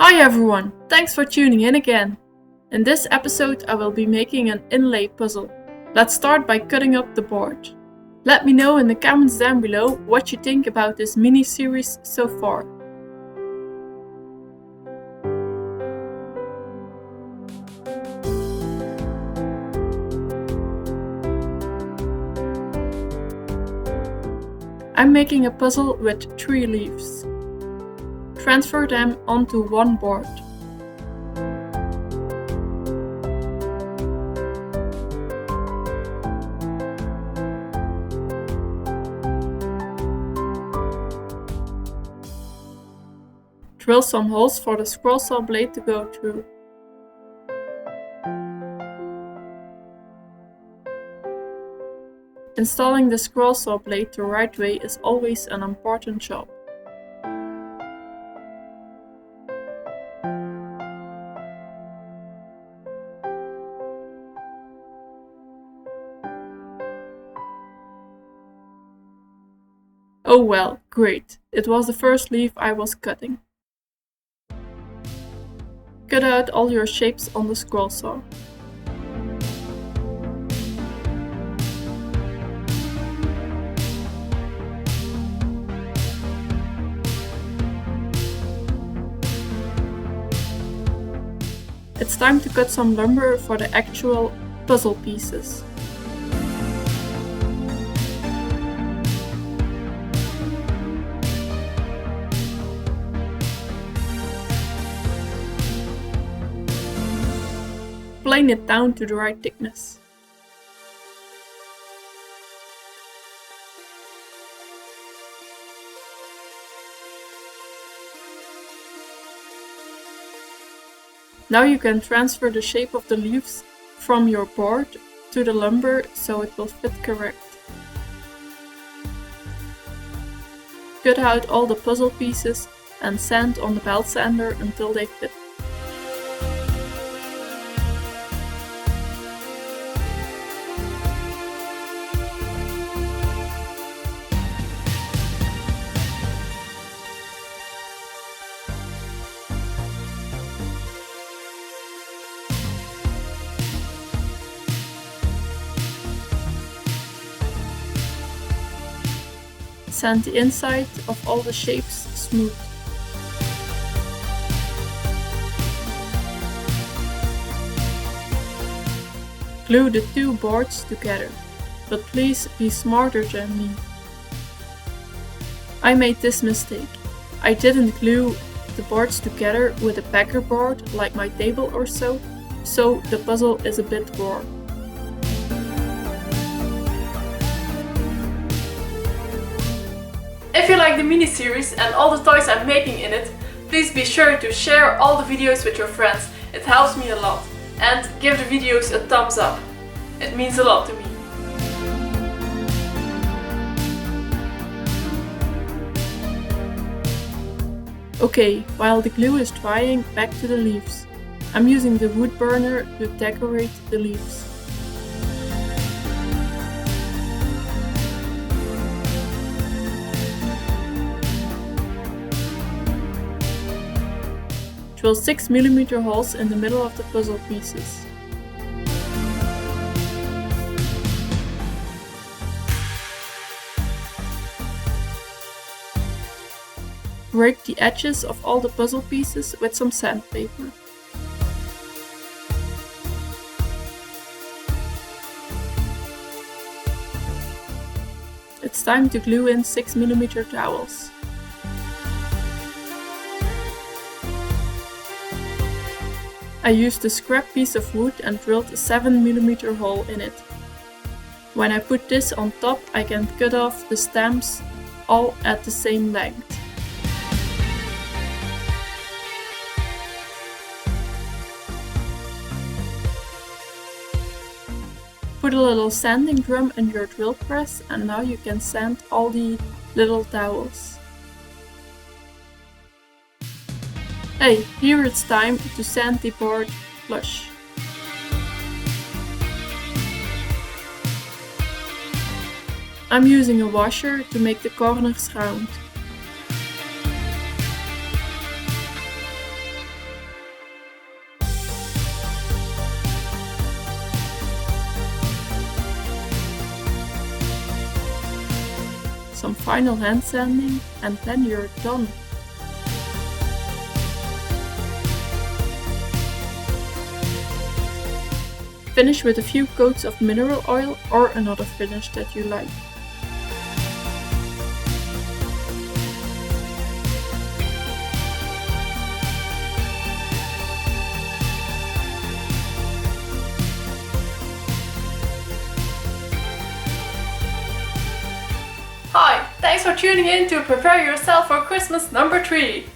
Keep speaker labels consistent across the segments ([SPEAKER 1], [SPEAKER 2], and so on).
[SPEAKER 1] Hi everyone, thanks for tuning in again. In this episode I will be making an inlay puzzle. Let's start by cutting up the board. Let me know in the comments down below what you think about this mini-series so far. I'm making a puzzle with 3 leaves. Transfer them onto one board. Drill some holes for the scroll saw blade to go through. Installing the scroll saw blade the right way is always an important job. Oh well, great, it was the first leaf I was cutting. Cut out all your shapes on the scroll saw. It's time to cut some lumber for the actual puzzle pieces. Plane it down to the right thickness. Now you can transfer the shape of the leaves from your board to the lumber so it will fit correct. Cut out all the puzzle pieces and sand on the belt sander until they fit. Sand the inside of all the shapes smooth. Glue the 2 boards together, but please be smarter than me. I made this mistake. I didn't glue the boards together with a backer board like my table or so the puzzle is a bit warm. If you like the mini-series and all the toys I'm making in it, please be sure to share all the videos with your friends, it helps me a lot. And give the videos a thumbs up, it means a lot to me. Okay, while the glue is drying, back to the leaves. I'm using the wood burner to decorate the leaves. Drill 6mm holes in the middle of the puzzle pieces. Break the edges of all the puzzle pieces with some sandpaper. It's time to glue in 6mm dowels. I used a scrap piece of wood and drilled a 7mm hole in it. When I put this on top, I can cut off the stamps all at the same length. Put a little sanding drum in your drill press and now you can sand all the little dowels. Hey, here it's time to sand the board flush. I'm using a washer to make the corners round. some final hand sanding, and then you're done. Finish with a few coats of mineral oil or another finish that you like. Hi, thanks for tuning in to Prepare Yourself for Christmas number 3.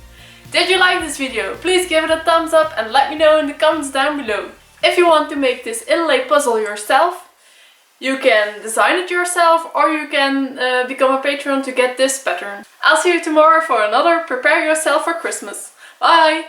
[SPEAKER 1] Did you like this video? Please give it a thumbs up and let me know in the comments down below. If you want to make this inlay puzzle yourself, you can design it yourself or you can become a patron to get this pattern. I'll see you tomorrow for another Prepare Yourself for Christmas. Bye!